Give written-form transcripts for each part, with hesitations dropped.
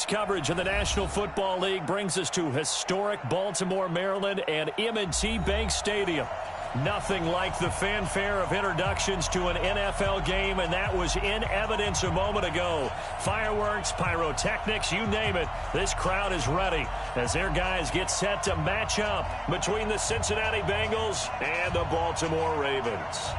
Tonight's coverage of the National Football League brings us to historic Baltimore, Maryland, and M&T Bank Stadium. Nothing like the fanfare of introductions to an NFL game, and that was in evidence a moment ago. Fireworks, pyrotechnics, you name it. This crowd is ready as their guys get set to match up between the Cincinnati Bengals and the Baltimore Ravens.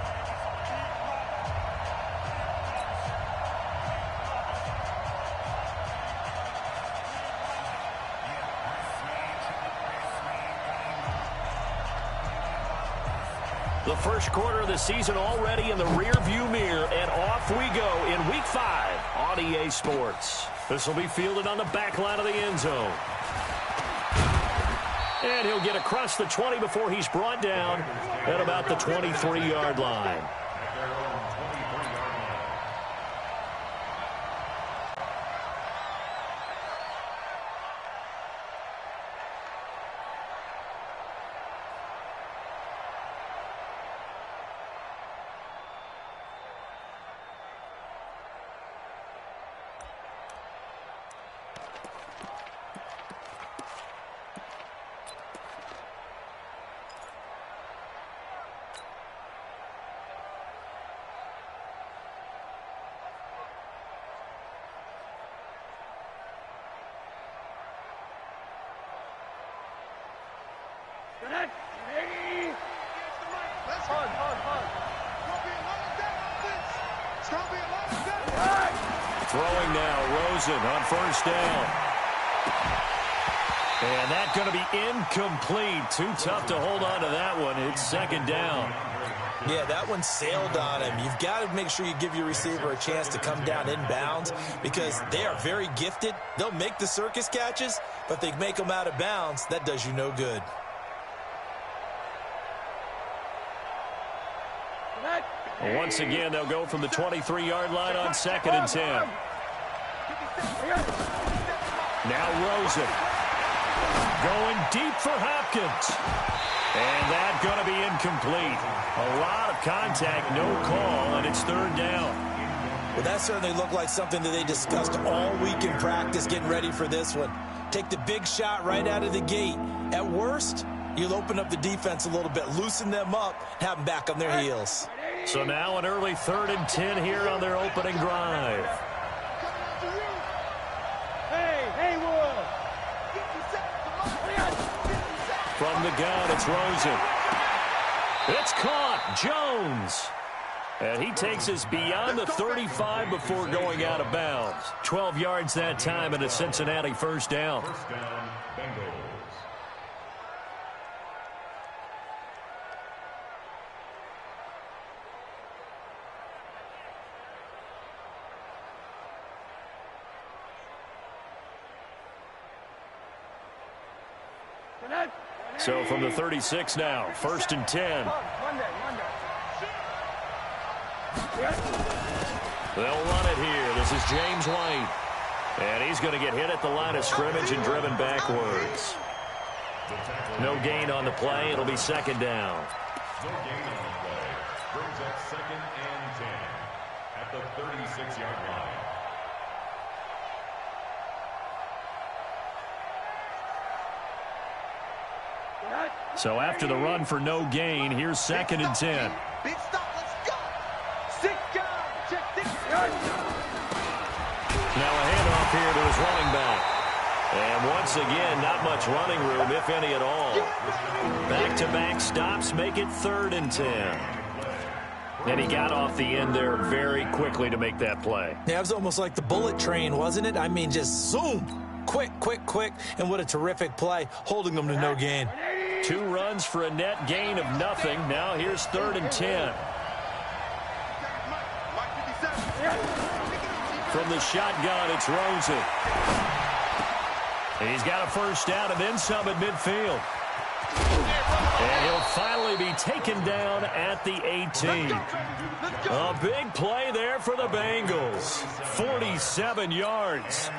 The first quarter of the season already in the rearview mirror, and off we go in Week 5 on EA Sports. This will be fielded on the back line of the end zone. And he'll get across the 20 before he's brought down at about the 23-yard line. Throwing now, Rosen on first down. And that's going to be incomplete. Too tough to hold on to that one. It's second down. Yeah, that one sailed on him. You've got to make sure you give your receiver a chance to come down inbounds because they are very gifted. They'll make the circus catches, but if they make them out of bounds, that does you no good. Once again, they'll go from the 23-yard line on 2nd and 10. Now Rosen going deep for Hopkins. And that's going to be incomplete. A lot of contact, no call, and it's third down. Well, that certainly looked like something that they discussed all week in practice getting ready for this one. Take the big shot right out of the gate. At worst, you'll open up the defense a little bit, loosen them up, have them back on their heels. So now an early 3rd and 10 here on their opening drive. From the gun, it's Rosen. It's caught. Jones. And he takes us beyond the 35 before going out of bounds. 12 yards that time and a Cincinnati first down. First down, Bengals. So from the 36 now, 1st and 10. They'll run it here. This is James White. And he's going to get hit at the line of scrimmage and driven backwards. No gain on the play. It'll be 2nd down. No gain on the play. Brings up 2nd and 10 at the 36-yard line. So after the run for no gain, here's 2nd and 10. Big stop, let's go. 6 guys, check 6 yards. Now a handoff here to his running back. And once again, not much running room, if any at all. Back-to-back stops make it 3rd and 10. And he got off the end there very quickly to make that play. Yeah, it was almost like the bullet train, wasn't it? I mean, just zoom. Quick, quick, quick. And what a terrific play, holding them to no gain. 2 runs for a net gain of nothing. Now here's 3rd and 10. From the shotgun, it's Rosen. And he's got a first down and then some at midfield. And he'll finally be taken down at the 18. A big play there for the Bengals. 47 yards.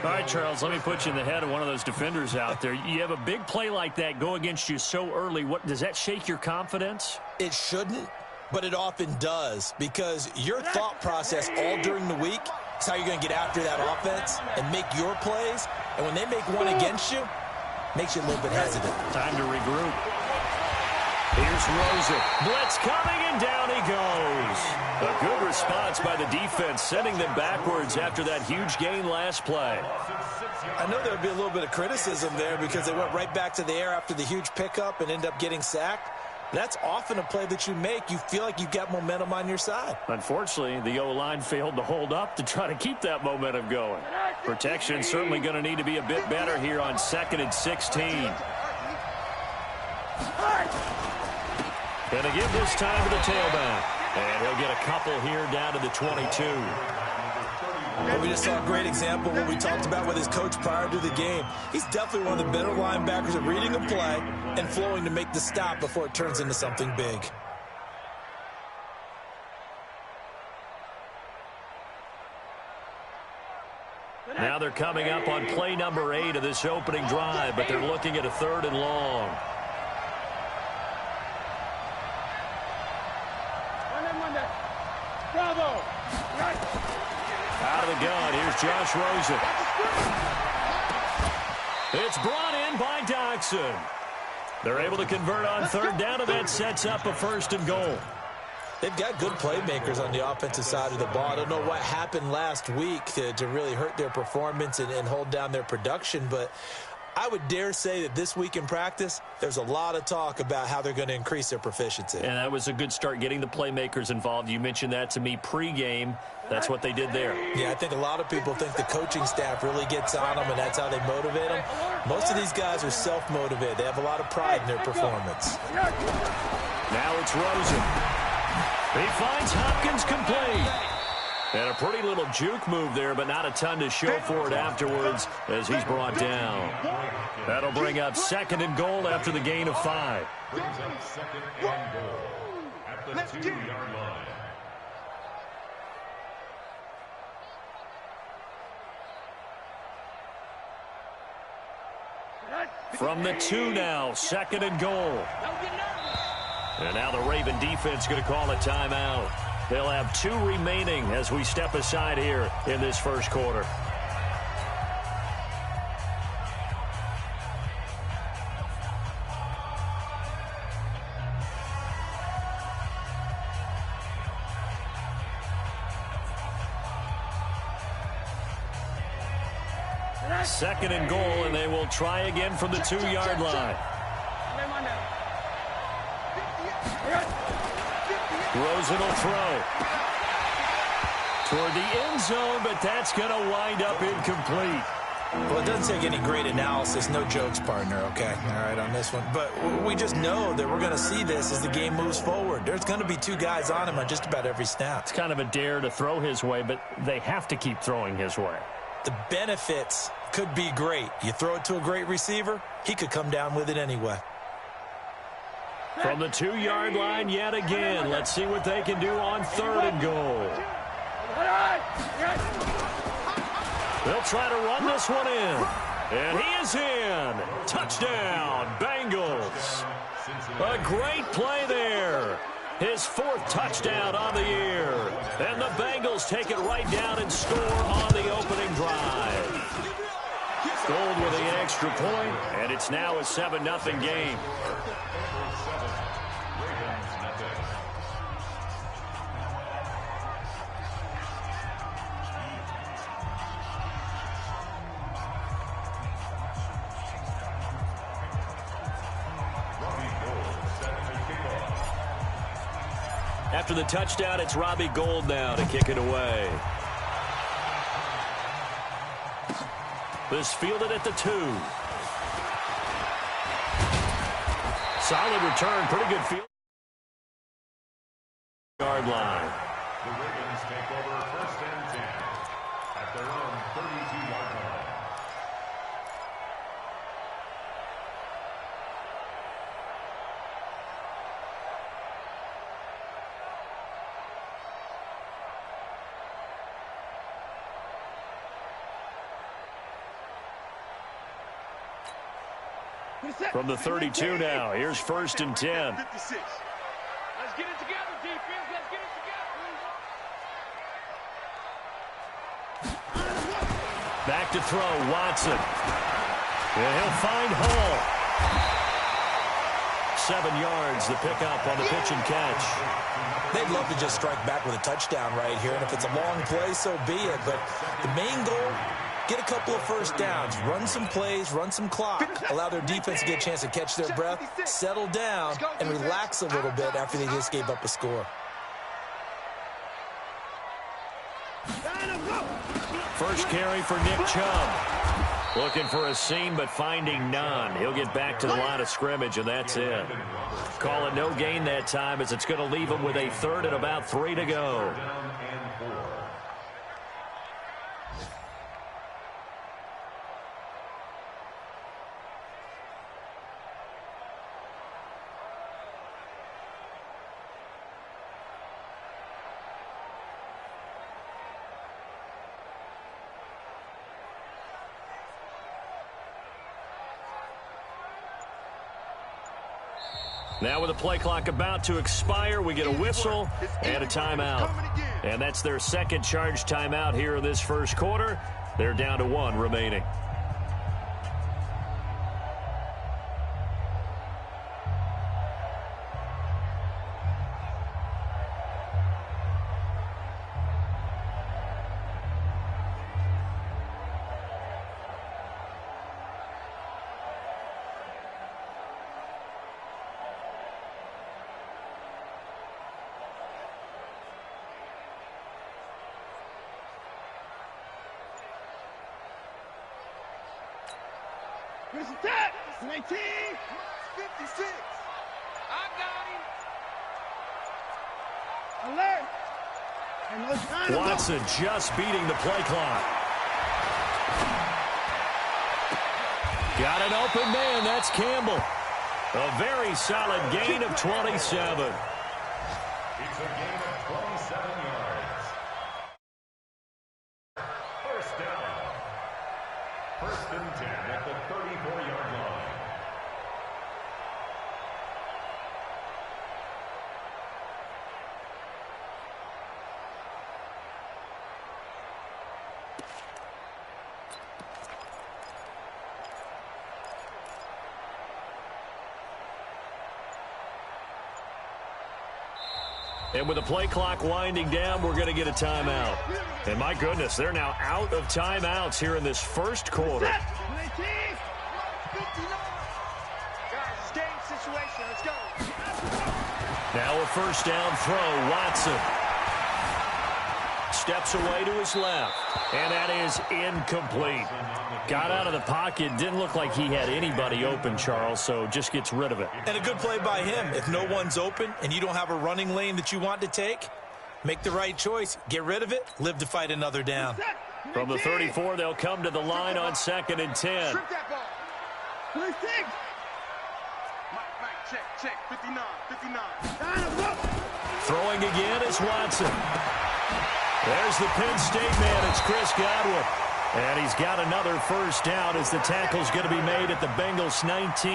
All right, Charles, let me put you in the head of one of those defenders out there. You have a big play like that go against you so early. What does that shake your confidence? It shouldn't, but it often does because your thought process all during the week It's how you're going to get after that offense and make your plays. And when they make one against you, makes you a little bit hesitant. Time to regroup. Here's Rosen. Blitz coming, and down he goes. A good response by the defense, sending them backwards after that huge gain last play. I know there would be a little bit of criticism there because they went right back to the air after the huge pickup and end up getting sacked. That's often a play that you make. You feel like you've got momentum on your side. Unfortunately, the O-line failed to hold up to try to keep that momentum going. Protection certainly going to need to be a bit better here on 2nd and 16. Going to give this time to the tailback. And he'll get a couple here down to the 22. Well, we just saw a great example of what we talked about with his coach prior to the game. He's definitely one of the better linebackers at reading a play and flowing to make the stop before it turns into something big. Now they're coming up on play number 8 of this opening drive, but they're looking at a 3rd and long. Bravo! Out of the gun, here's Josh Rosen. It's brought in by Doxson. They're able to convert on 3rd down, and that sets up a 1st and goal. They've got good playmakers on the offensive side of the ball. I don't know what happened last week to really hurt their performance and hold down their production, but I would dare say that this week in practice, there's a lot of talk about how they're going to increase their proficiency. And that was a good start, getting the playmakers involved. You mentioned that to me pregame. That's what they did there. Yeah, I think a lot of people think the coaching staff really gets on them, and that's how they motivate them. Most of these guys are self-motivated. They have a lot of pride in their performance. Now it's Rosen. He finds Hopkins complete. And a pretty little juke move there, but not a ton to show for it afterwards as he's brought down. That'll bring up 2nd and goal after the gain of 5. Brings up 2nd and goal at the 2-yard line. From the 2 now, 2nd and goal. And now the Raven defense going to call a timeout. They'll have 2 remaining as we step aside here in this first quarter. Second and goal, and they will try again from the 2-yard line. Rosen will throw toward the end zone, but that's going to wind up incomplete. Well, it doesn't take any great analysis. No jokes, partner, okay? All right, on this one. But we just know that we're going to see this as the game moves forward. There's going to be 2 guys on him on just about every snap. It's kind of a dare to throw his way, but they have to keep throwing his way. The benefits could be great. You throw it to a great receiver, he could come down with it anyway. From the 2-yard line yet again. Let's see what they can do on 3rd and goal. They'll try to run this one in. And he is in. Touchdown, Bengals. A great play there. His 4th touchdown on the year. And the Bengals take it right down and score on the opening drive. Gold with the extra point, and it's now a 7-0 game. After the touchdown, it's Robbie Gould now to kick it away. This fielded at the 2. Solid return, pretty good field. Yard line. The Ravens take over 1st and 10 at their own 32-yard line. From the 32 now, here's 1st and 10. 56. Let's get it together, defense. Let's get it together. Back to throw, Watson. And he'll find Hall. 7 yards, the pickup on the pitch and catch. They'd love to just strike back with a touchdown right here, and if it's a long play, so be it. But the main goal, get a couple of first downs, run some plays, run some clock, allow their defense to get a chance to catch their breath, settle down, and relax a little bit after they just gave up a score. First carry for Nick Chubb. Looking for a seam, but finding none. He'll get back to the line of scrimmage, and that's it. Call it no gain that time, as it's going to leave him with a third and about 3 to go. Now with the play clock about to expire, we get a whistle and a timeout. And that's their second charge timeout here in this first quarter. They're down to 1 remaining. Here's the tap. 19. 56. I got him. Alert. And no time. Watson just beating the play clock. Got an open man. That's Campbell. A very solid gain of 27. It's a gain of 27 yards. First down. First and 10 at the 34-yard line. And with the play clock winding down, we're going to get a timeout. And my goodness, they're now out of timeouts here in this first quarter. Guys, it's game situation. Let's go. Now a first down throw, Watson. Steps away to his left. And that is incomplete. Got out of the pocket. Didn't look like he had anybody open, Charles, so just gets rid of it. And a good play by him. If no one's open and you don't have a running lane that you want to take, make the right choice. Get rid of it. Live to fight another down. From the 34, they'll come to the line on 2nd and 10. Strip that ball. 26. Mike, check. 59. Throwing again is Watson. There's the Penn State man. It's Chris Godwin. And he's got another first down as the tackle's going to be made at the Bengals 19.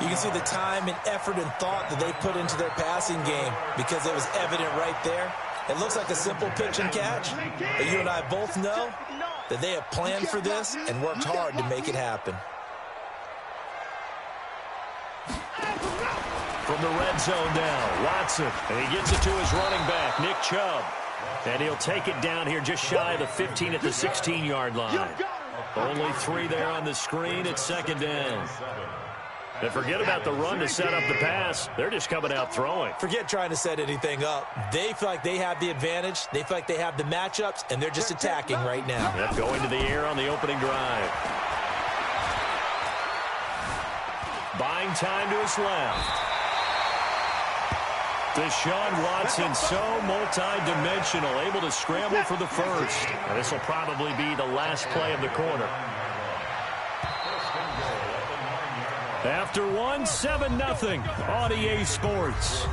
You can see the time and effort and thought that they put into their passing game because it was evident right there. It looks like a simple pitch and catch, but you and I both know that they have planned for this and worked hard to make it happen. From the red zone now, Watson. And he gets it to his running back, Nick Chubb. And he'll take it down here just shy of the 15 at the 16-yard line. Only 3 there on the screen at 2nd down. And forget about the run to set up the pass. They're just coming out throwing. Forget trying to set anything up. They feel like they have the advantage. They feel like they have the matchups, and they're just attacking right now. Yep, going to the air on the opening drive. Buying time to his left. Deshaun Watson, so multi-dimensional, able to scramble for the first. And this will probably be the last play of the quarter. After 1, 7-0 on EA Sports.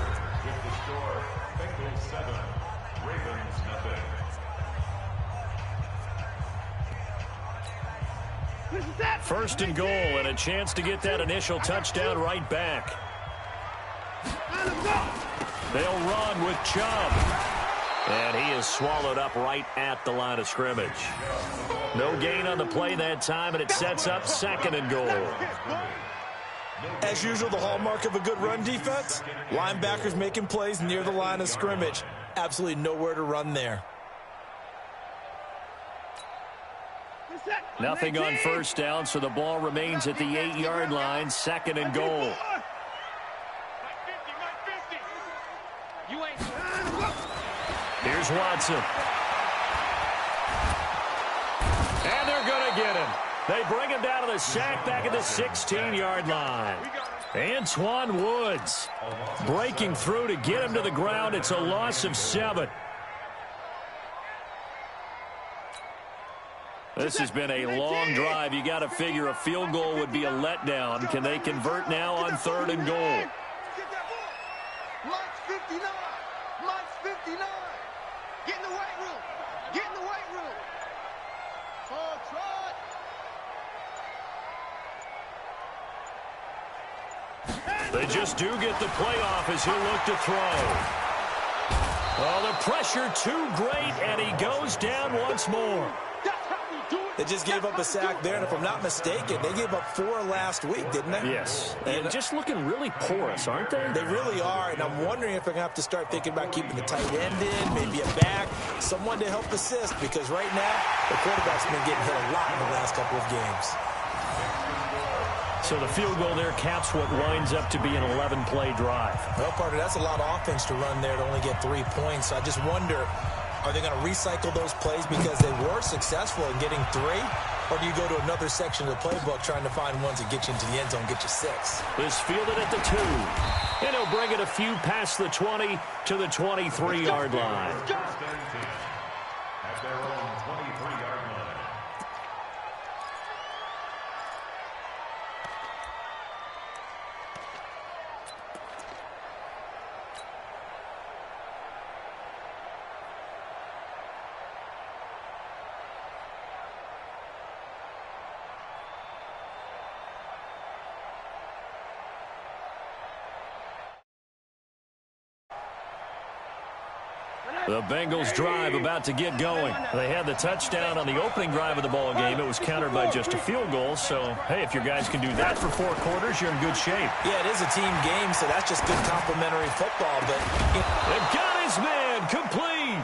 First and goal, and a chance to get that initial touchdown right back. They'll run with Chubb. And he is swallowed up right at the line of scrimmage. No gain on the play that time, and it sets up 2nd and goal. As usual, the hallmark of a good run defense, linebackers making plays near the line of scrimmage. Absolutely nowhere to run there. Nothing on 1st down, so the ball remains at the 8-yard line, 2nd and goal. Here's Watson. And they're going to get him. They bring him down to the sack back at the 16-yard line. Antoine Woods breaking through to get him to the ground. It's a loss of 7. This has been a long drive. You got to figure a field goal would be a letdown. Can they convert now on 3rd and goal? March 59. March 59. Get in the weight room. Get in the weight room. Oh, trot. They just do get the playoff as he'll look to throw. Oh, the pressure too great, and he goes down once more. They just gave up a sack there, and if I'm not mistaken, they gave up 4 last week, didn't they? Yes, and just looking really porous, aren't they? They really are, and I'm wondering if they're going to have to start thinking about keeping the tight end in, maybe a back, someone to help assist, because right now, the quarterback's been getting hit a lot in the last couple of games. So the field goal there caps what winds up to be an 11-play drive. Well, partner, that's a lot of offense to run there to only get 3 points. So I just wonder, are they going to recycle those plays because they were successful in getting 3? Or do you go to another section of the playbook trying to find ones that get you into the end zone, get you 6? This fielded at the 2. And he'll bring it a few past the 20 to the 23-yard line. At their own 23-yard line. The Bengals drive about to get going. They had the touchdown on the opening drive of the ball game. It was countered by just a field goal. So, hey, if your guys can do that for 4 quarters, you're in good shape. Yeah, it is a team game, so that's just good complimentary football. But they've got his man complete.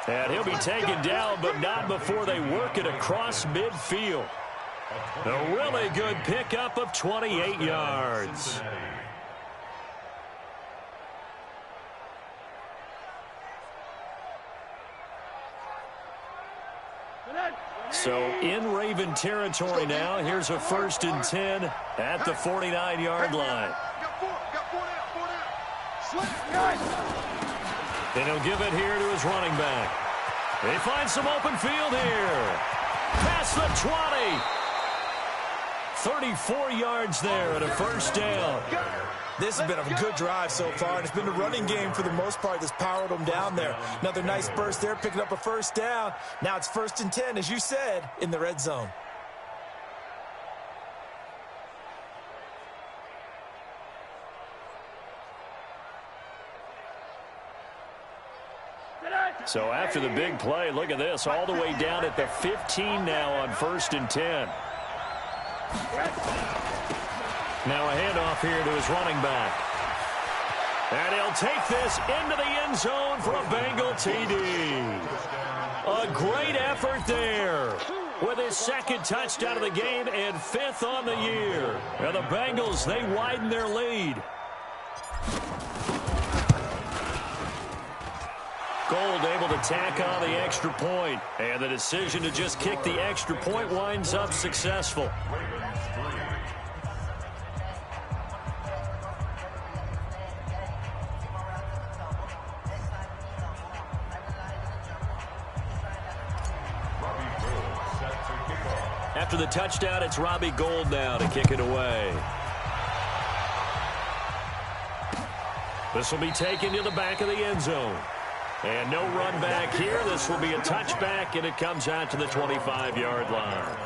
And he'll be taken down, but not before they work it across midfield. A really good pickup of 28 yards. So in Raven territory now. Here's a 1st and 10 at the 49-yard line. And he'll give it here to his running back. They find some open field here. Past the 20. 34 yards there and a 1st down. This has been a good drive so far, and it's been a running game for the most part that's powered them down there. Another nice burst there, picking up a 1st down. Now it's 1st and 10, as you said, in the red zone. So after the big play, look at this, all the way down at the 15 now on 1st and 10. Now a handoff here to his running back. And he'll take this into the end zone for a Bengal TD. A great effort there with his 2nd touchdown of the game and 5th on the year. And the Bengals, they widen their lead. Gold able to tack on the extra point. And the decision to just kick the extra point winds up successful. After the touchdown, it's Robbie Gould now to kick it away. This will be taken to the back of the end zone. And no run back here. This will be a touchback, and it comes out to the 25-yard line.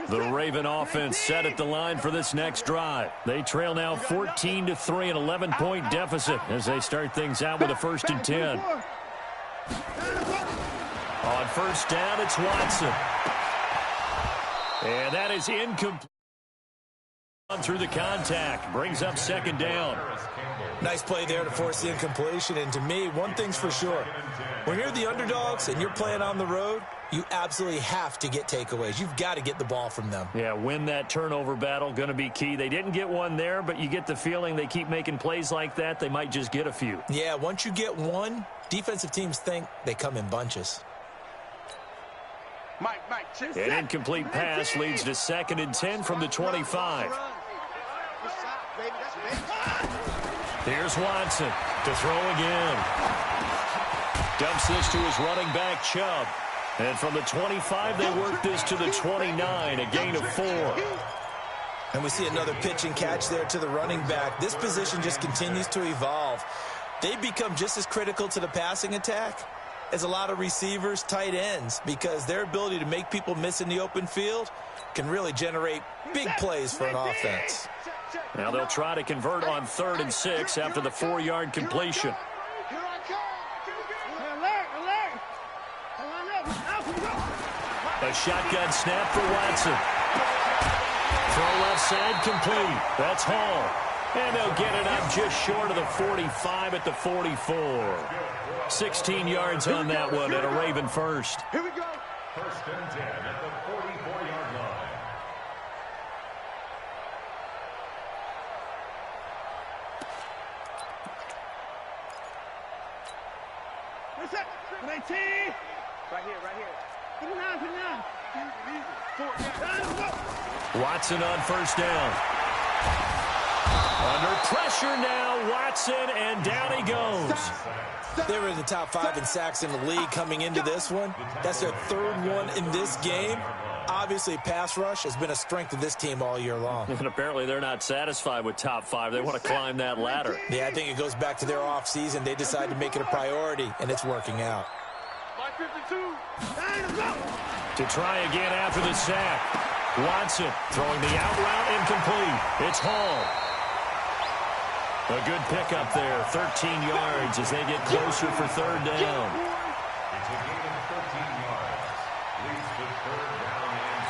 The Raven offense set at the line for this next drive. They trail now 14-3, an 11-point deficit as they start things out with a 1st and 10. On 1st down, it's Watson. And that is incomplete. Through the contact, brings up 2nd down. Nice play there to force the incompletion. And to me, one thing's for sure. When you're the underdogs and you're playing on the road, you absolutely have to get takeaways. You've got to get the ball from them. Yeah, win that turnover battle, going to be key. They didn't get one there, but you get the feeling they keep making plays like that, they might just get a few. Yeah, once you get one, defensive teams think they come in bunches. An incomplete pass leads to 2nd and 10 from the 25. Here's Watson to throw again. Dumps this to his running back, Chubb. And from the 25, they work this to the 29, a gain of 4. And we see another pitch and catch there to the running back. This position just continues to evolve. They become just as critical to the passing attack as a lot of receivers, tight ends, because their ability to make people miss in the open field can really generate big plays for an offense. Now they'll try to convert on 3rd and 6 after the 4-yard completion. A shotgun snap for Watson. Throw left side complete. That's Hall. And they'll get it up just short of the 45 at the 44. 16 yards on that one at a Raven first. Here we go. 1st and 10 at the 44-yard line. What's up? 19. Right here, right here. Put it down, put it down. Watson on 1st down. Under pressure now, Watson, and down he goes. They were in the top 5 in sacks in the league coming into this one. That's their 3rd one in this game. Obviously, pass rush has been a strength of this team all year long. And apparently they're not satisfied with top 5. They want to climb that ladder. Yeah, I think it goes back to their offseason. They decided to make it a priority, and it's working out. To try again after the sack. Watson throwing the out route incomplete. It's Hall. A good pickup there, 13 yards as they get closer for 3rd down. It's a gain of 13 yards. Leads to 3rd down and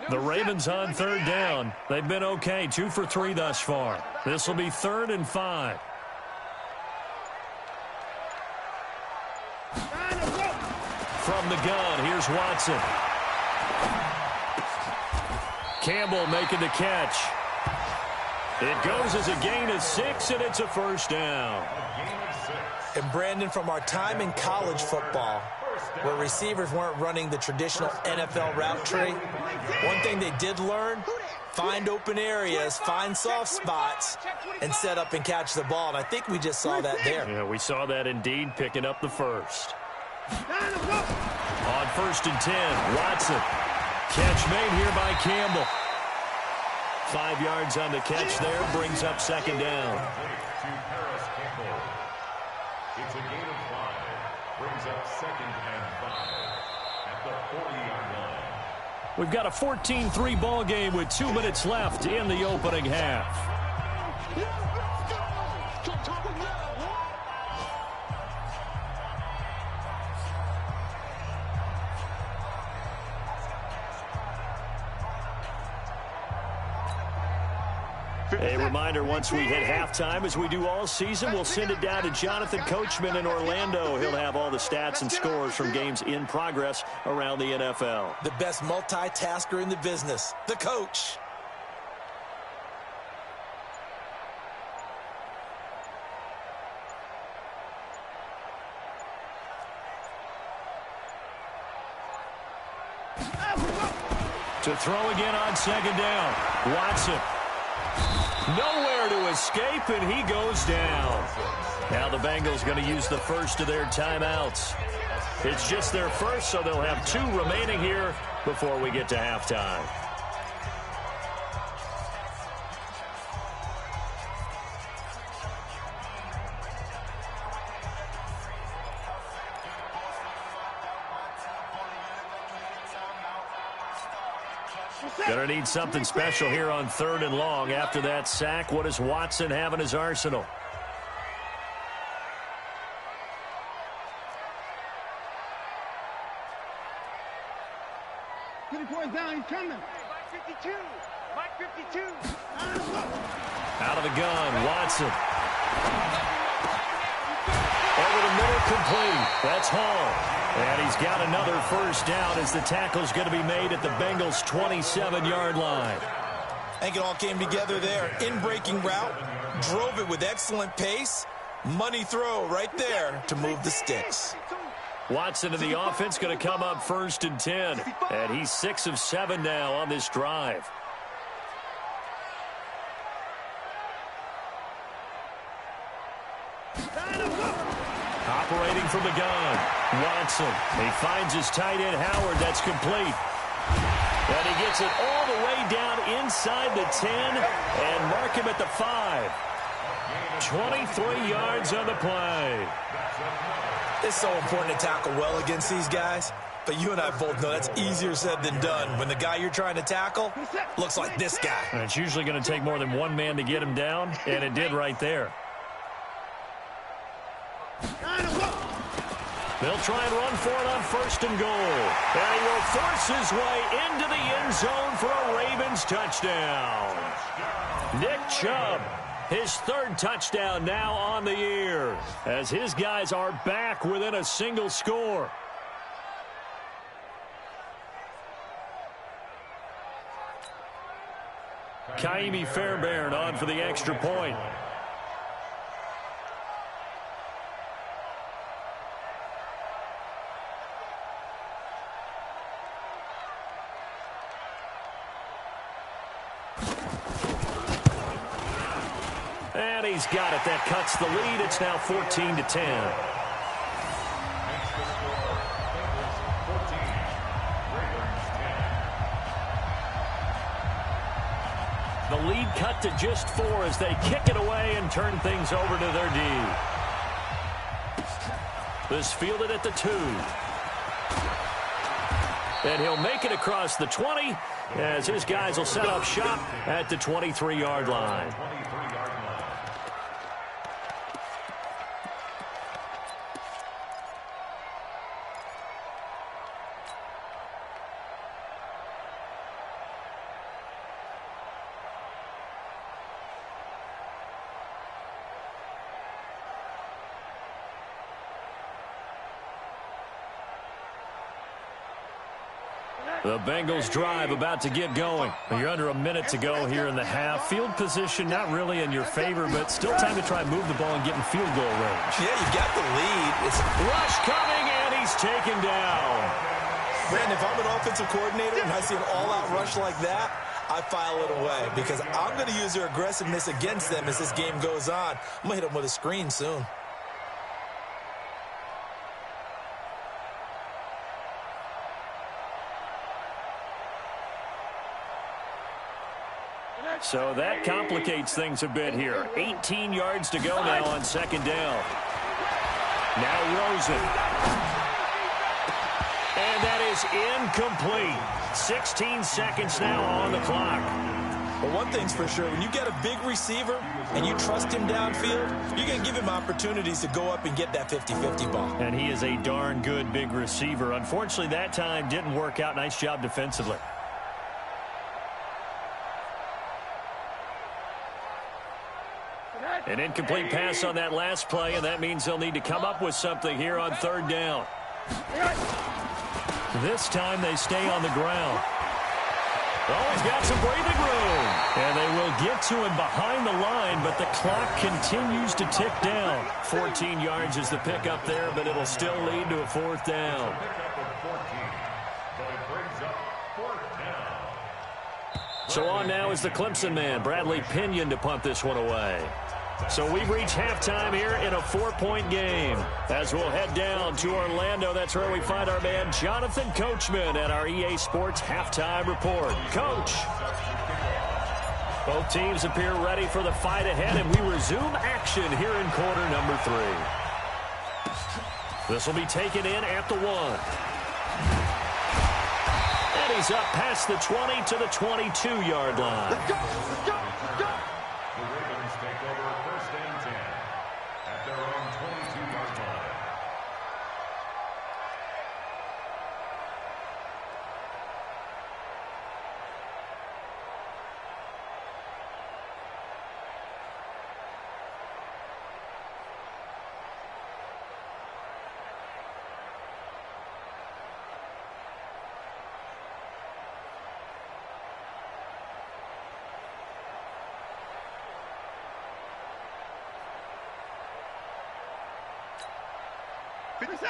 10. The Ravens on 3rd down. They've been okay, 2 for 3 thus far. This will be 3rd and 5. From the gun, here's Watson. Campbell making the catch. It goes as a gain of 6, and it's a 1st down. And Brandon, from our time in college football, where receivers weren't running the traditional NFL route tree, one thing they did learn, find open areas, find soft spots, and set up and catch the ball. And I think we just saw that there. Yeah, we saw that indeed, picking up the 1st. On 1st and 10, Watson. Catch made here by Campbell. 5 yards on the catch there, brings up 2nd down. It's a gain of 5. Brings up 2nd and 5 at the 40-yard line. We've got a 14-3 ball game with 2 minutes left in the opening half. A reminder, once we hit halftime, as we do all season, we'll send it down to Jonathan Coachman in Orlando. He'll have all the stats and scores from games in progress around the NFL. The best multitasker in the business, the coach. To throw again on 2nd down. Watson. Nowhere to escape, and he goes down. Now the Bengals going to use the first of their timeouts. It's just their first, so they'll have 2 remaining here before we get to halftime. Gonna need something special here on 3rd and long. After that sack, what does Watson have in his arsenal? Down, he's coming. Mike 52. Mike 52. Out of the gun, Watson. Over the middle, complete. That's Hall. And he's got another first down as the tackle's going to be made at the Bengals' 27-yard line. I think it all came together there. In-breaking route, drove it with excellent pace. Money throw right there to move the sticks. Watson and the offense going to come up 1st and 10. And he's 6 of 7 now on this drive. Operating from the gun, Watson. He finds his tight end, Howard. That's complete. And he gets it all the way down inside the 10 and mark him at the 5. 23 yards on the play. It's so important to tackle well against these guys, but you and I both know that's easier said than done when the guy you're trying to tackle looks like this guy. And it's usually going to take more than one man to get him down, and it did right there. They'll try and run for it on 1st and goal. And he will force his way into the end zone for a Ravens touchdown. Nick Chubb, his 3rd touchdown now on the year, as his guys are back within a single score. Kaimi Fairbairn on for the extra point. And he's got it. That cuts the lead. It's now 14-10. The lead cut to just 4 as they kick it away and turn things over to their D. This fielded at the 2. And he'll make it across the 20 as his guys will set up shop at the 23-yard line. The Bengals drive about to get going. You're under a minute to go here in the half. Field position not really in your favor, but still time to try and move the ball and get in field goal range. Yeah, you've got the lead. It's rush coming, and he's taken down. Brandon, if I'm an offensive coordinator and I see an all-out rush like that, I file it away because I'm going to use their aggressiveness against them as this game goes on. I'm going to hit them with a screen soon. So that complicates things a bit here. 18 yards to go now on 2nd down. Now Rosen. And that is incomplete. 16 seconds now on the clock. Well, one thing's for sure. When you get a big receiver and you trust him downfield, you're going to give him opportunities to go up and get that 50-50 ball. And he is a darn good big receiver. Unfortunately, that time didn't work out. Nice job defensively. An incomplete pass on that last play, and that means they'll need to come up with something here on 3rd down. This time they stay on the ground. Oh, he's got some breathing room. And they will get to him behind the line, but the clock continues to tick down. 14 yards is the pickup there, but it'll still lead to a 4th down. So on now is the Clemson man, Bradley Pinion, to punt this one away. So we've reached halftime here in a 4-point game. As we'll head down to Orlando, that's where we find our man Jonathan Coachman at our EA Sports Halftime Report. Coach. Both teams appear ready for the fight ahead, and we resume action here in quarter number 3. This will be taken in at the 1. And he's up past the 20 to the 22-yard line. Let's go. Let's go. Let's go. The Ravens take over first and 10 at their own 22-yard line.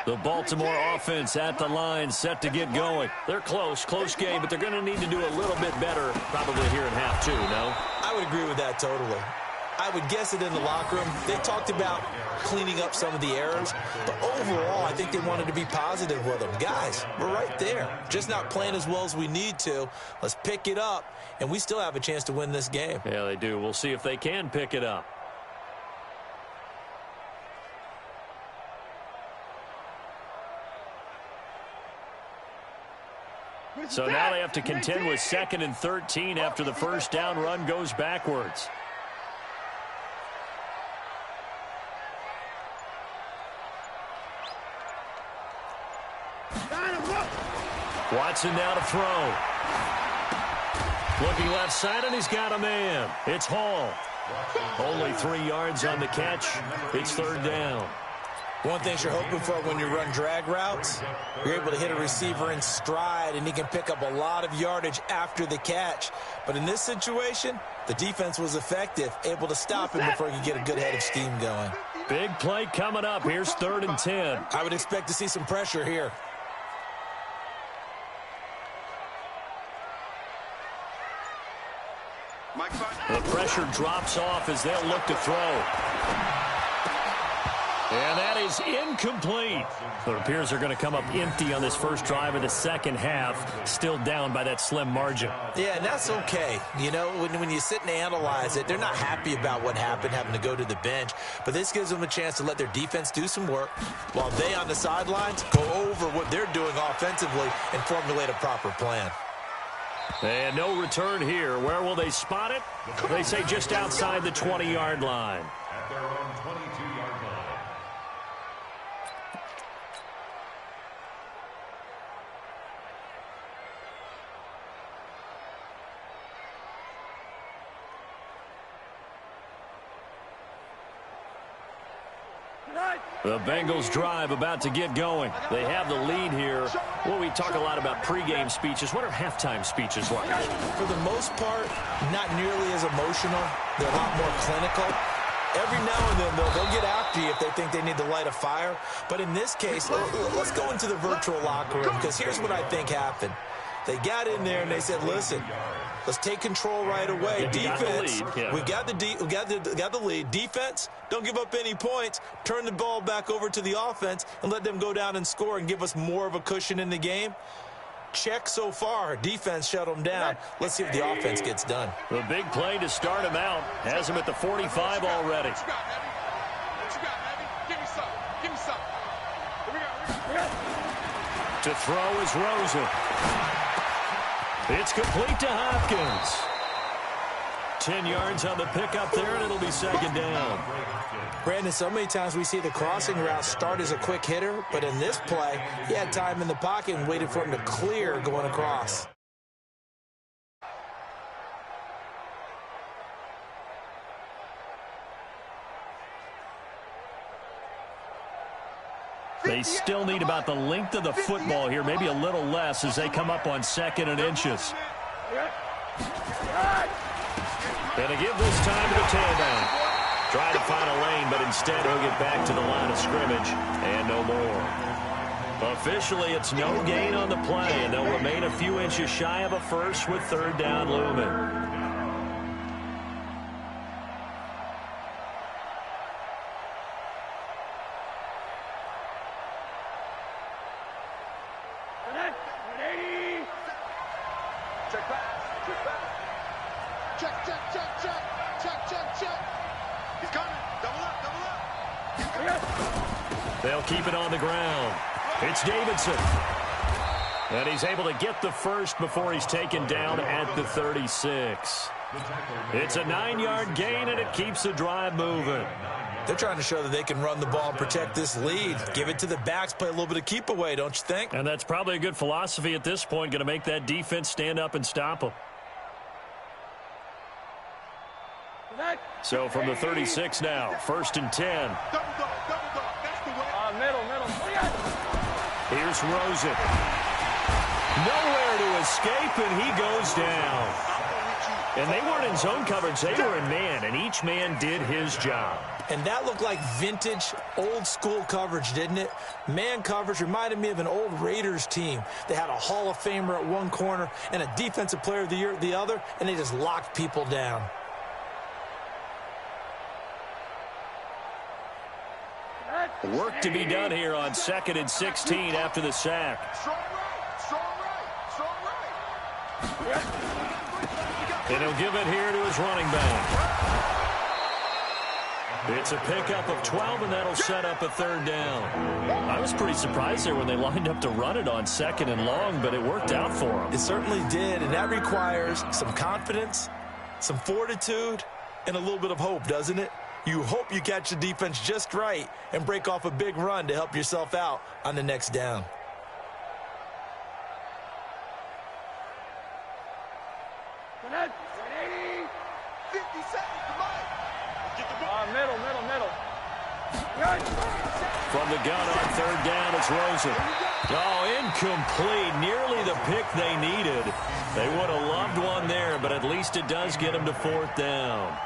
The Baltimore offense at the line, set to get going. They're close game, but they're going to need to do a little bit better probably here in half two, no? I would agree with that totally. I would guess it in the locker room. They talked about cleaning up some of the errors, but overall, I think they wanted to be positive with them. Guys, we're right there. Just not playing as well as we need to. Let's pick it up, and we still have a chance to win this game. Yeah, they do. We'll see if they can pick it up. So now they have to contend with 2nd and 13 after the first down run goes backwards. Watson now to throw. Looking left side, and he's got a man. It's Hall. Only 3 yards on the catch. It's 3rd down. One thing you're hoping for when you run drag routes, you're able to hit a receiver in stride, and he can pick up a lot of yardage after the catch. But in this situation, the defense was effective, able to stop him before he could get a good head of steam going. Big play coming up. Here's 3rd and 10. I would expect to see some pressure here. The pressure drops off as they'll look to throw. And that is incomplete. So it appears they're going to come up empty on this first drive of the second half, still down by that slim margin. Yeah, and that's okay. You know, when you sit and analyze it, they're not happy about what happened, having to go to the bench. But this gives them a chance to let their defense do some work while they on the sidelines go over what they're doing offensively and formulate a proper plan. And no return here. Where will they spot it? They say just outside the 20-yard line. At their own 22-yard line. The Bengals drive about to get going. They have the lead here. Well, we talk a lot about pregame speeches. What are halftime speeches like? For the most part, not nearly as emotional. They're a lot more clinical. Every now and then, though, they'll get after you if they think they need to light a fire. But in this case, let's go into the virtual locker room, because here's what I think happened. They got in there and they said, listen, let's take control right away. Defense, we got the lead. Defense, don't give up any points. Turn the ball back over to the offense and let them go down and score and give us more of a cushion in the game. Check so far. Defense shut them down. Let's see if the offense gets done. The big play to start him out has him at the 45 already. What you got, Heavy? Give me some. Give me some. Here we go. To throw is Rosen. It's complete to Hopkins. 10 yards on the pickup there, and it'll be 2nd down. Brandon, so many times we see the crossing route start as a quick hitter, but in this play, he had time in the pocket and waited for him to clear going across. They still need about the length of the football here, maybe a little less as they come up on 2nd and inches. And to give this time to the tailback. Try to find a lane, but instead he'll get back to the line of scrimmage and no more. Officially, it's no gain on the play, and they'll remain a few inches shy of a first with 3rd down looming. They'll keep it on the ground. It's Davidson. And he's able to get the first before he's taken down at the 36. It's a 9-yard gain, and it keeps the drive moving. They're trying to show that they can run the ball and protect this lead. Give it to the backs, play a little bit of keep away, don't you think? And that's probably a good philosophy at this point, going to make that defense stand up and stop them. So from the 36 now, 1st and 10. Double dog, that's the way. Middle. Here's Rosen. Nowhere to escape, and he goes down. And they weren't in zone coverage. They were in man, and each man did his job. And that looked like vintage, old-school coverage, didn't it? Man coverage reminded me of an old Raiders team. They had a Hall of Famer at one corner and a Defensive Player of the Year at the other, and they just locked people down. Work to be done here on 2nd and 16 after the sack. Strong right. And he'll give it here to his running back. It's a pickup of 12, and that'll set up a 3rd down. I was pretty surprised there when they lined up to run it on 2nd and long, but it worked out for them. It certainly did, and that requires some confidence, some fortitude, and a little bit of hope, doesn't it? You hope you catch the defense just right and break off a big run to help yourself out on the next down. Ready? 50 seconds to Mike. Get the ball. Middle. From the gun on 3rd down, it's Rosen. Oh, incomplete. Nearly the pick they needed. They would have loved one there, but at least it does get them to 4th down.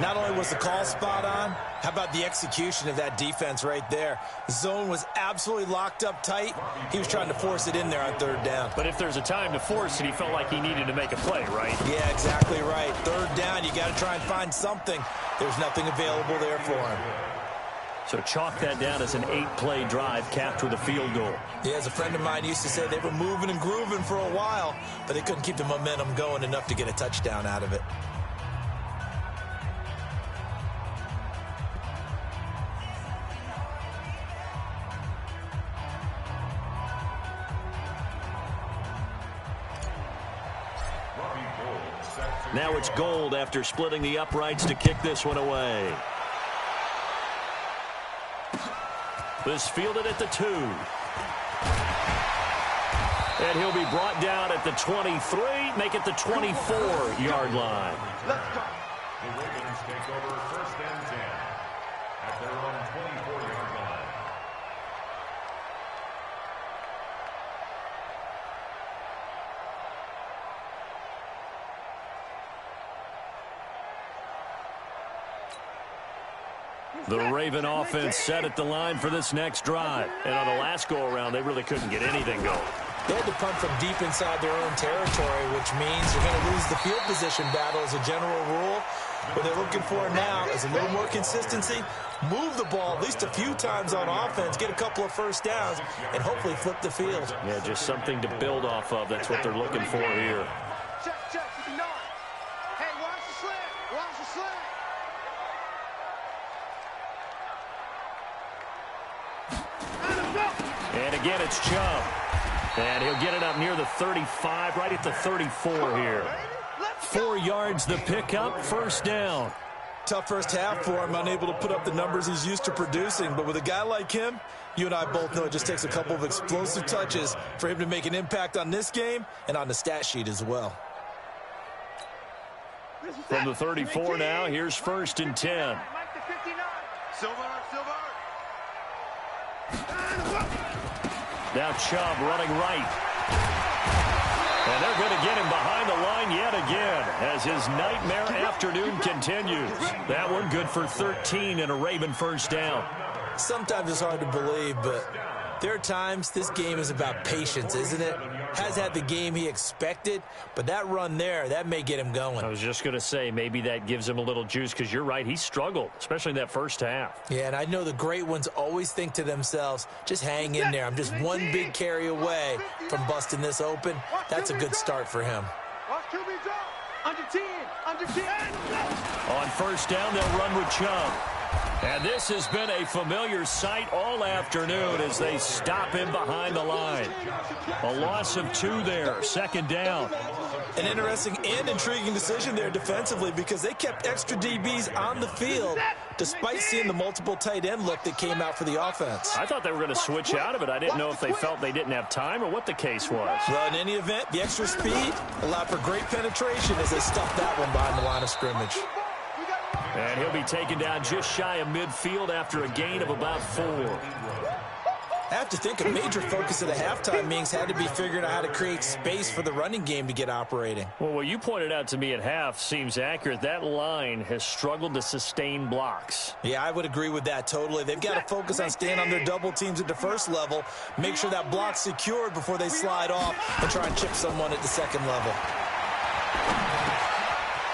Not only was the call spot on, how about the execution of that defense right there? The zone was absolutely locked up tight. He was trying to force it in there on 3rd down. But if there's a time to force it, he felt like he needed to make a play, right? Yeah, exactly right. 3rd down, you got to try and find something. There's nothing available there for him. So chalk that down as an 8-play drive capped with a field goal. Yeah, as a friend of mine used to say, they were moving and grooving for a while, but they couldn't keep the momentum going enough to get a touchdown out of it. Now it's Gold after splitting the uprights to kick this one away. This fielded at the 2. And he'll be brought down at the 23, make it the 24-yard line. Let's go. The Ravens take over 1st and 10 at their own 24-yard line. The Raven offense set at the line for this next drive. And on the last go-around, they really couldn't get anything going. They had to punt from deep inside their own territory, which means you're going to lose the field position battle as a general rule. What they're looking for now is a little more consistency, move the ball at least a few times on offense, get a couple of 1st downs, and hopefully flip the field. Yeah, just something to build off of. That's what they're looking for here. Check, 59. Hey, watch the slant. Watch the slant. And again, it's Chubb. And he'll get it up near the 35, right at the 34 here. 4 yards the pickup, 1st down. Tough first half for him, unable to put up the numbers he's used to producing. But with a guy like him, you and I both know it just takes a couple of explosive touches for him to make an impact on this game and on the stat sheet as well. From the 34 now, here's 1st and 10. Mike the 59. Silver. Now Chubb running right. And they're going to get him behind the line yet again as his nightmare afternoon continues. That one good for 13 and a Raven 1st down. Sometimes it's hard to believe, but there are times this game is about patience, isn't it? Has had the game he expected, but that run there, that may get him going. I was just going to say, maybe that gives him a little juice because you're right, he struggled, especially in that first half. Yeah, and I know the great ones always think to themselves, just hang in there. I'm just one big carry away from busting this open. That's a good start for him. Watch QB drop. Under 10. On 1st down, they'll run with Chubb. And this has been a familiar sight all afternoon as they stop him behind the line. A loss of 2 there, 2nd down. An interesting and intriguing decision there defensively because they kept extra DBs on the field despite seeing the multiple tight end look that came out for the offense. I thought they were going to switch out of it. I didn't know if they felt they didn't have time or what the case was. Well, in any event, the extra speed allowed for great penetration as they stuffed that one behind the line of scrimmage. And he'll be taken down just shy of midfield after a gain of about 4. I have to think a major focus of the halftime meetings had to be figuring out how to create space for the running game to get operating. Well, what you pointed out to me at half seems accurate. That line has struggled to sustain blocks. Yeah, I would agree with that totally. They've got to focus on staying on their double teams at the first level, make sure that block's secured before they slide off and try and chip someone at the second level.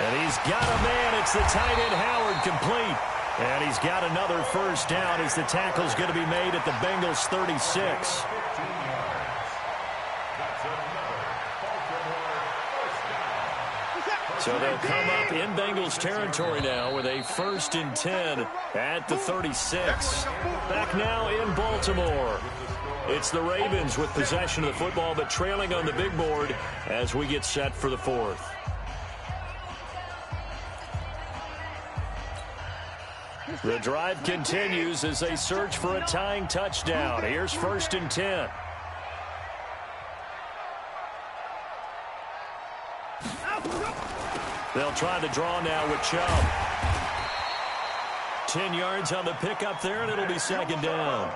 And he's got a man. It's the tight end Howard complete. And he's got another first down as the tackle's going to be made at the Bengals 36. So they'll come up in Bengals territory now with a 1st and 10 at the 36. Back now in Baltimore. It's the Ravens with possession of the football, but trailing on the big board as we get set for the 4th. The drive continues as they search for a tying touchdown. Here's 1st and 10. They'll try the draw now with Chubb. 10 yards on the pickup there, and it'll be 2nd down.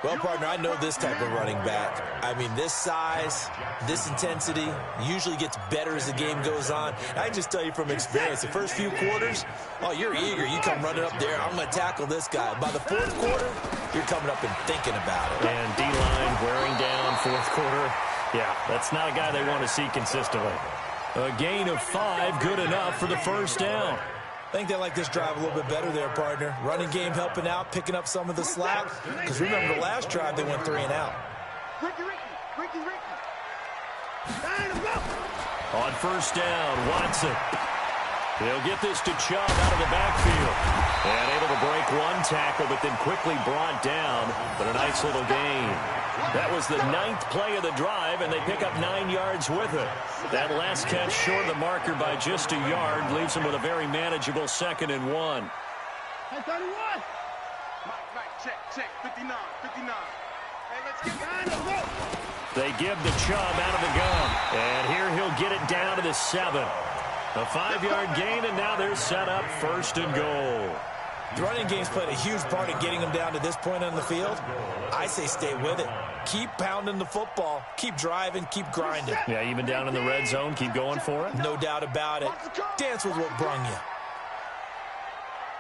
Well, partner, I know this type of running back. I mean, this size, this intensity usually gets better as the game goes on. I just tell you from experience, the first few quarters, oh, you're eager. You come running up there, I'm going to tackle this guy. By the 4th quarter, you're coming up and thinking about it. And D-line wearing down 4th quarter. Yeah, that's not a guy they want to see consistently. A gain of 5, good enough for the 1st down. I think they like this drive a little bit better there, partner. Running game helping out, picking up some of the slack. Because remember the last drive, they went 3 and out. On 1st down, Watson. He'll get this to Chubb out of the backfield. And able to break 1 tackle, but then quickly brought down. But a nice little gain. That was the 9th play of the drive, and they pick up 9 yards with it. That last catch short of the marker by just a yard leaves them with a very manageable 2nd and 1. Hey, 31. Check, 59. Hey, let's get behind the rope. They give the Chubb out of the gun, and here he'll get it down to the 7. A 5-yard gain, and now they're set up 1st and goal. The running game's played a huge part in getting them down to this point on the field. I say stay with it. Keep pounding the football. Keep driving. Keep grinding. Yeah, even down in the red zone, keep going for it. No doubt about it. Dance with what brung you.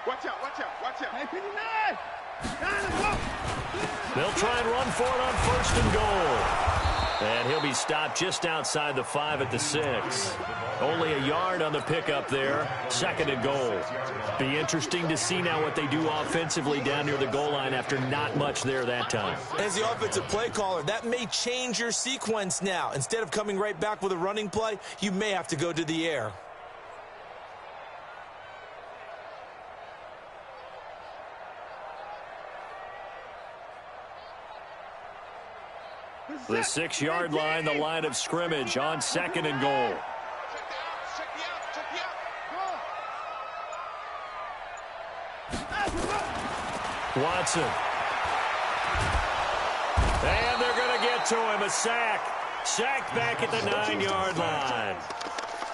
Watch out. Hey, 59. They'll try and run for it on 1st and goal. And he'll be stopped just outside the 5 at the 6. Only a yard on the pickup there. 2nd and goal. Be interesting to see now what they do offensively down near the goal line after not much there that time. As the offensive play caller, that may change your sequence now. Instead of coming right back with a running play, you may have to go to the air. The 6-yard line, the line of scrimmage on 2nd and goal. Watson. And they're going to get to him. A sack. Sacked back at the 9-yard line.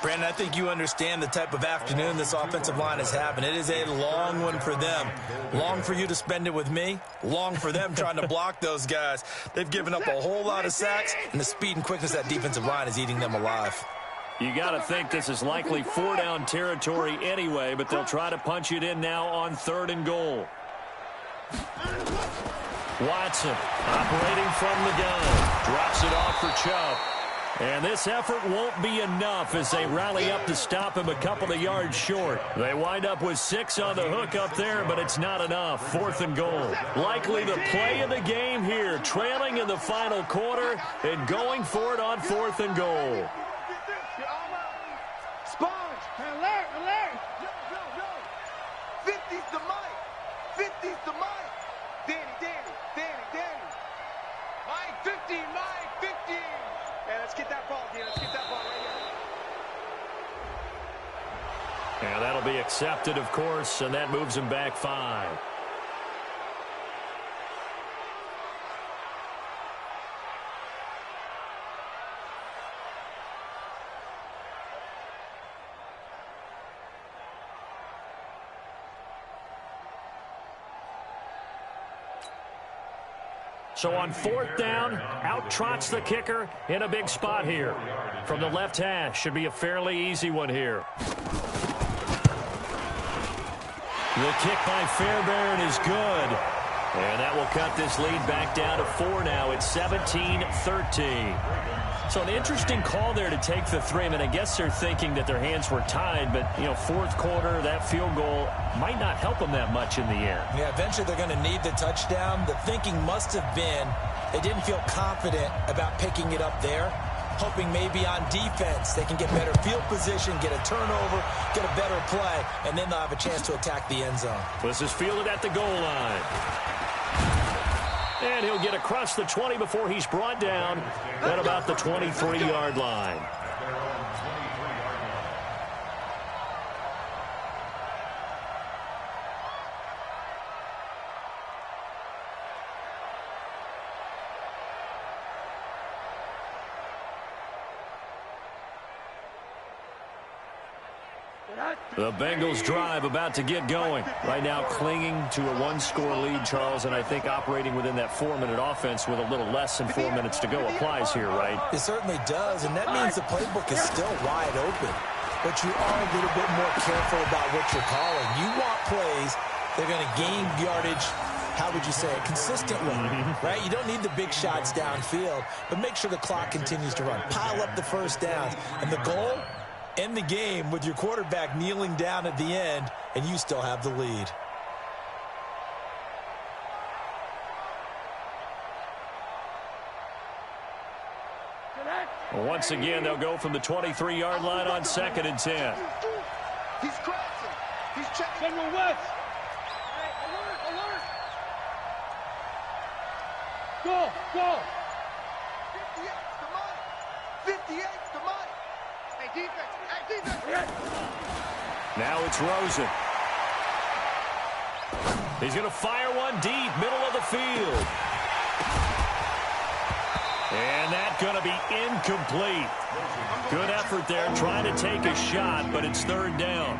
Brandon, I think you understand the type of afternoon this offensive line is having. It is a long one for them. Long for you to spend it with me. Long for them trying to block those guys. They've given up a whole lot of sacks, and the speed and quickness of that defensive line is eating them alive. You got to think this is likely 4-down territory anyway, but they'll try to punch it in now on 3rd and goal. Watson operating from the gun. Drops it off for Chubb. And this effort won't be enough as they rally up to stop him a couple of yards short. They wind up with 6 on the hook up there, but it's not enough. 4th and goal. Likely the play of the game here, trailing in the final quarter and going for it on 4th and goal. Sponge. Alert. 50's the mic. 50's to Mike. Danny. Mike 50, Mike 50. Hey, let's get that ball, Danny. Let's get that ball right here. And that'll be accepted, of course, and that moves him back 5. So on 4th down, out trots the kicker in a big spot here. From the left hash, should be a fairly easy one here. The kick by Fairbairn is good. And that will cut this lead back down to 4 now. It's 17-13. So an interesting call there to take the 3. I mean, I guess they're thinking that their hands were tied, but, you know, 4th quarter, that field goal might not help them that much in the end. Yeah, eventually they're going to need the touchdown. The thinking must have been they didn't feel confident about picking it up there, hoping maybe on defense they can get better field position, get a turnover, get a better play, and then they'll have a chance to attack the end zone. This is fielded at the goal line. And he'll get across the 20 before he's brought down at about the 23-yard line. The Bengals drive about to get going. Right now clinging to a 1-score lead, Charles, and I think operating within that 4-minute offense with a little less than 4 minutes to go applies here, right? It certainly does, and that means the playbook is still wide open. But you are a little bit more careful about what you're calling. You want plays that are going to gain yardage, how would you say it, consistently, right? You don't need the big shots downfield, but make sure the clock continues to run. Pile up the first downs. And the goal? End the game with your quarterback kneeling down at the end, and you still have the lead. Once again, they'll go from the 23-yard line on 2nd and 10. He's crossing. He's checking. General West. Hey, alert. Go. 58's to Mike. 58's to Mike. Hey, defense. Now it's Rosen. He's going to fire one deep, middle of the field. And that's going to be incomplete. Good effort there trying to take a shot, but it's 3rd down.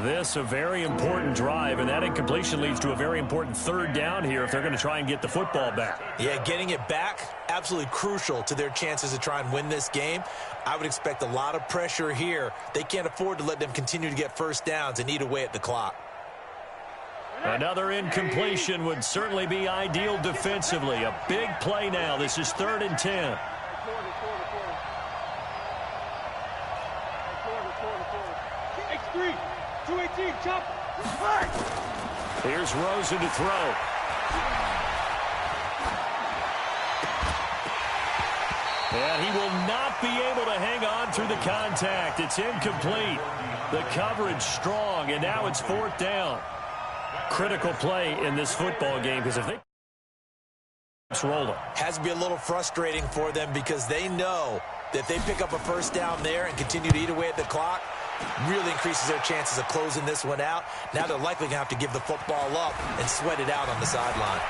This a very important drive, and that incompletion leads to a very important 3rd down here if they're going to try and get the football back. Yeah, getting it back, absolutely crucial to their chances to try and win this game. I would expect a lot of pressure here. They can't afford to let them continue to get first downs and eat away at the clock. Another incompletion would certainly be ideal defensively. A big play now. This is 3rd and 10. X3, 218, chop. Here's Rosen to throw. And he will not be able to hang on through the contact. It's incomplete. The coverage strong, and now it's 4th down. Critical play in this football game because if they roll it. Has to be a little frustrating for them because they know that if they pick up a first down there and continue to eat away at the clock, really increases their chances of closing this one out. Now they're likely going to have to give the football up and sweat it out on the sideline.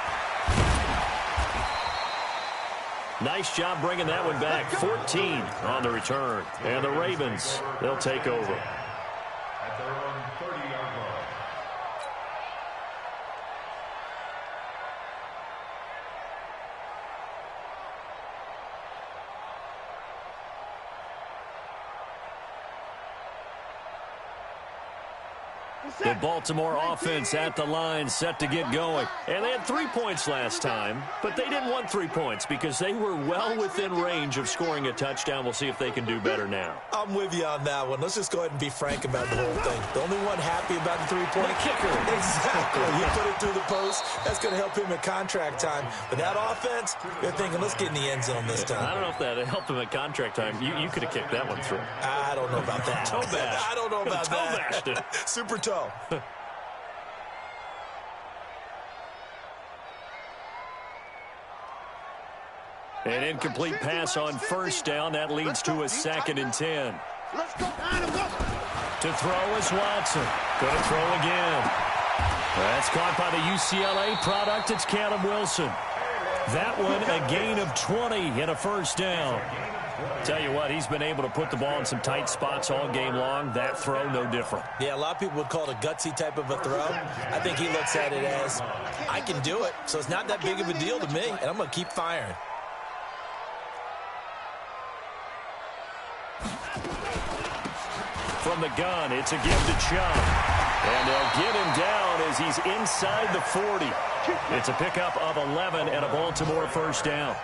Nice job bringing that one back. 14 on the return. And the Ravens, they'll take over. At their own 30-yard line. The Baltimore offense at the line, set to get going. And they had 3 points last time, but they didn't want 3 points because they were well within range of scoring a touchdown. We'll see if they can do better now. I'm with you on that one. Let's just go ahead and be frank about the whole thing. The only one happy about the three-point kicker. Exactly. He put it through the post. That's going to help him at contract time. But that offense, they're thinking, let's get in the end zone this time. I don't know if that helped him at contract time. You could have kicked that one through. I don't know about that. Toe bash. I don't know about Toe that. bashed it. Super toe. An incomplete pass on first down. That leads to a 2nd and 10. To throw is Watson. Going to throw again. That's caught by the UCLA product. It's Callum Wilson. That one a gain of 20 and a first down. Tell you what, he's been able to put the ball in some tight spots all game long. That throw, no different. Yeah, a lot of people would call it a gutsy type of a throw. I think he looks at it as, I can do it, so it's not that big of a deal to me, and I'm going to keep firing. From the gun, it's a give to Chubb. And they'll get him down as he's inside the 40. It's a pickup of 11 and a Baltimore first down.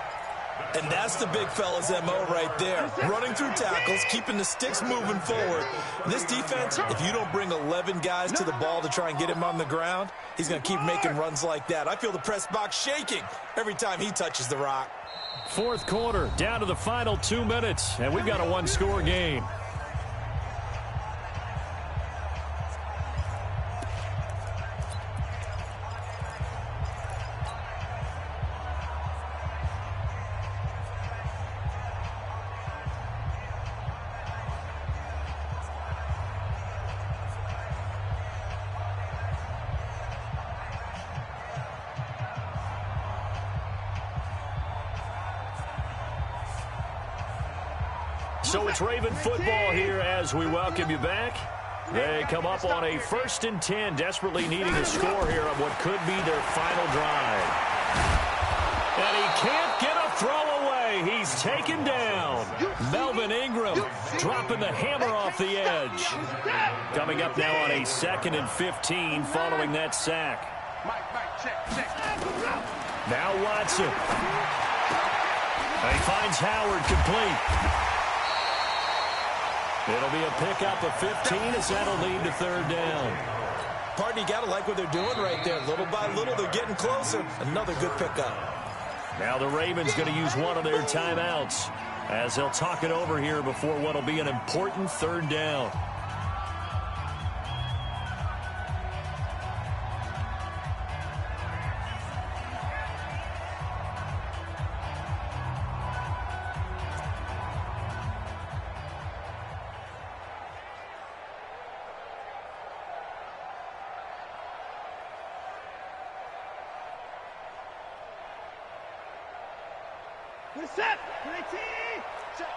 And that's the big fella's MO right there. Running through tackles, keeping the sticks moving forward. This defense, if you don't bring 11 guys to the ball to try and get him on the ground, he's going to keep making runs like that. I feel the press box shaking every time he touches the rock. Fourth quarter, down to the final 2 minutes, and we've got a one-score game. So it's Raven football here as we welcome you back. They come up on a 1st and 10, desperately needing a score here on what could be their final drive. And he can't get a throw away. He's taken down. Melvin Ingram dropping the hammer off the edge. Coming up now on a 2nd and 15 following that sack. Now Watson. And he finds Howard complete. It'll be a pickup of 15 as that'll lead to 3rd down. Partner, you got to like what they're doing right there. Little by little, they're getting closer. Another good pickup. Now the Ravens going to use one of their timeouts as they'll talk it over here before what will be an important 3rd down. Set.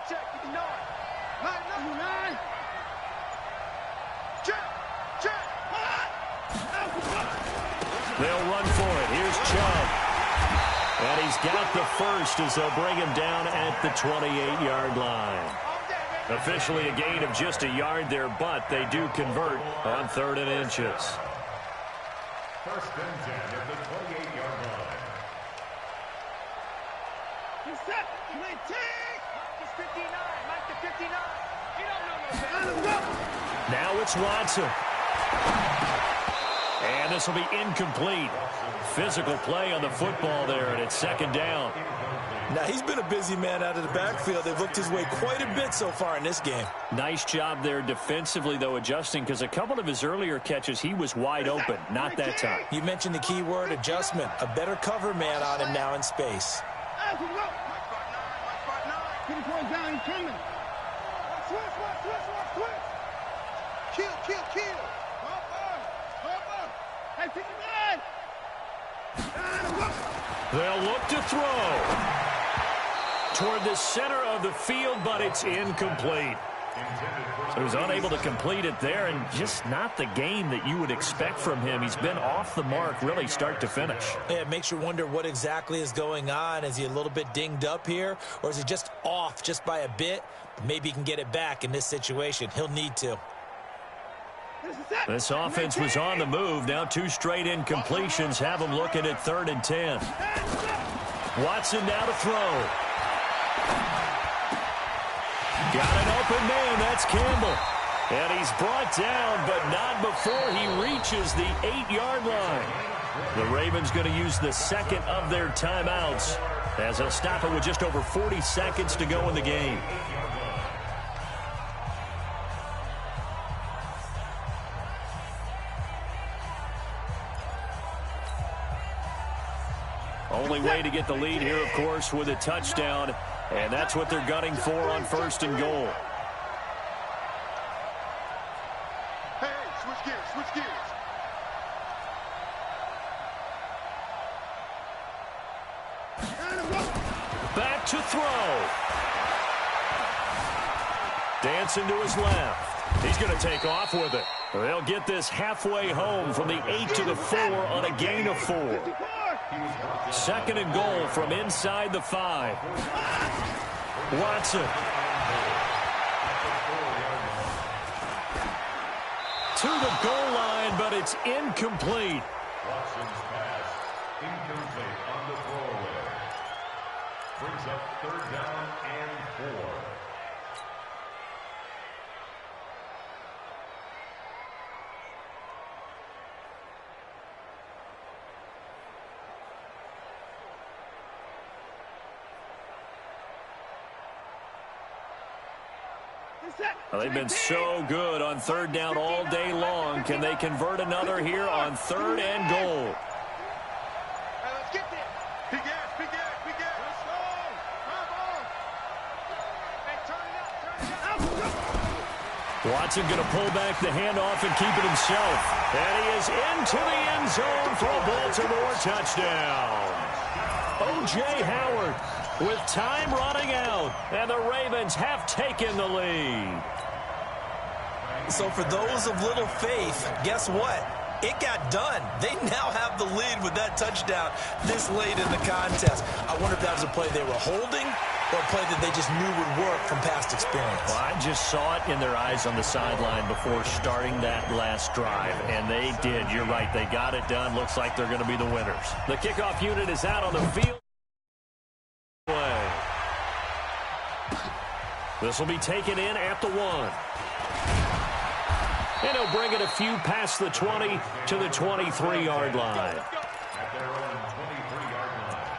Check. 59. 9. Check. They'll run for it. Here's Chubb. And he's got the first as they'll bring him down at the 28-yard line. Officially a gain of just a yard there, but they do convert on 3rd and inches. 1st and 10 at the 28-yard line. Set. 59. Mike the 59. You don't know. Now it's Watson. And this will be incomplete. Physical play on the football there, and it's 2nd down. Now, he's been a busy man out of the backfield. They've looked his way quite a bit so far in this game. Nice job there defensively, though, adjusting, because a couple of his earlier catches, he was wide open. Not that time. You mentioned the key word, adjustment. A better cover man on him now in space. Down, he's coming. Switch. Kill. Hey, 59. They'll look to throw toward the center of the field, but it's incomplete. So he was unable to complete it there, and just not the game that you would expect from him. He's been off the mark really start to finish. Yeah, it makes you wonder what exactly is going on. Is he a little bit dinged up here, or is he just off just by a bit? Maybe he can get it back in this situation. He'll need to. This offense was on the move. Now 2 straight incompletions have him looking at 3rd and 10. Watson now to throw. Got an open man. That's Campbell. And he's brought down, but not before he reaches the 8-yard line. The Ravens going to use the 2nd of their timeouts as they'll stop it with just over 40 seconds to go in the game. Only way to get the lead here, of course, with a touchdown. And that's what they're gunning for on 1st and goal. Hey, switch gears, switch gears. Back to throw. Dancing to his left. He's going to take off with it. They'll get this halfway home from the 8 to the 4 on a gain of 4. 2nd and goal from inside the 5. Watson. To the goal line, but it's incomplete. Watson's pass incomplete on the throwaway. Brings up 3rd down and 4. Well, they've been so good on 3rd down all day long. Can they convert another here on 3rd and goal? Hey, let's get there. Big ass, big ass, big ass. Let's go. Come on. Hey, turn it up. Watson going to pull back the handoff and keep it himself. And he is into the end zone for a Baltimore touchdown. O.J. Howard with time running out, and the Ravens have taken the lead. So for those of little faith, guess what? It got done. They now have the lead with that touchdown this late in the contest. I wonder if that was a play they were holding or a play that they just knew would work from past experience. Well, I just saw it in their eyes on the sideline before starting that last drive, and they did. You're right. They got it done. Looks like they're going to be the winners. The kickoff unit is out on the field. This will be taken in at the 1. And he'll bring it a few past the 20 to the 23-yard line. At their own 23-yard line.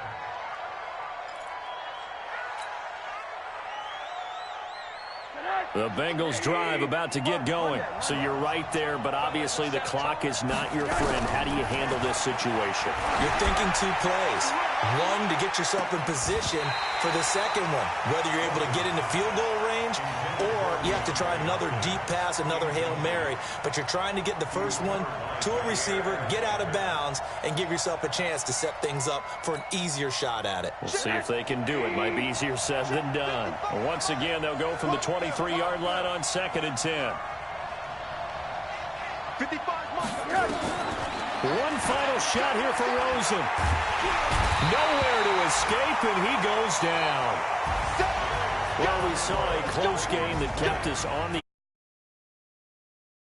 The Bengals drive about to get going. So you're right there, but obviously the clock is not your friend. How do you handle this situation? You're thinking 2 plays. One, to get yourself in position for the second one, whether you're able to get into field goal range or you have to try another deep pass, another Hail Mary. But you're trying to get the first one to a receiver, get out of bounds, and give yourself a chance to set things up for an easier shot at it. We'll see if they can do it. Might be easier said than done. Once again, they'll go from the 23-yard line on 2nd and 10. 55 One final shot here for Rosen. Nowhere to escape, and he goes down. Well, we saw a close game that kept us on the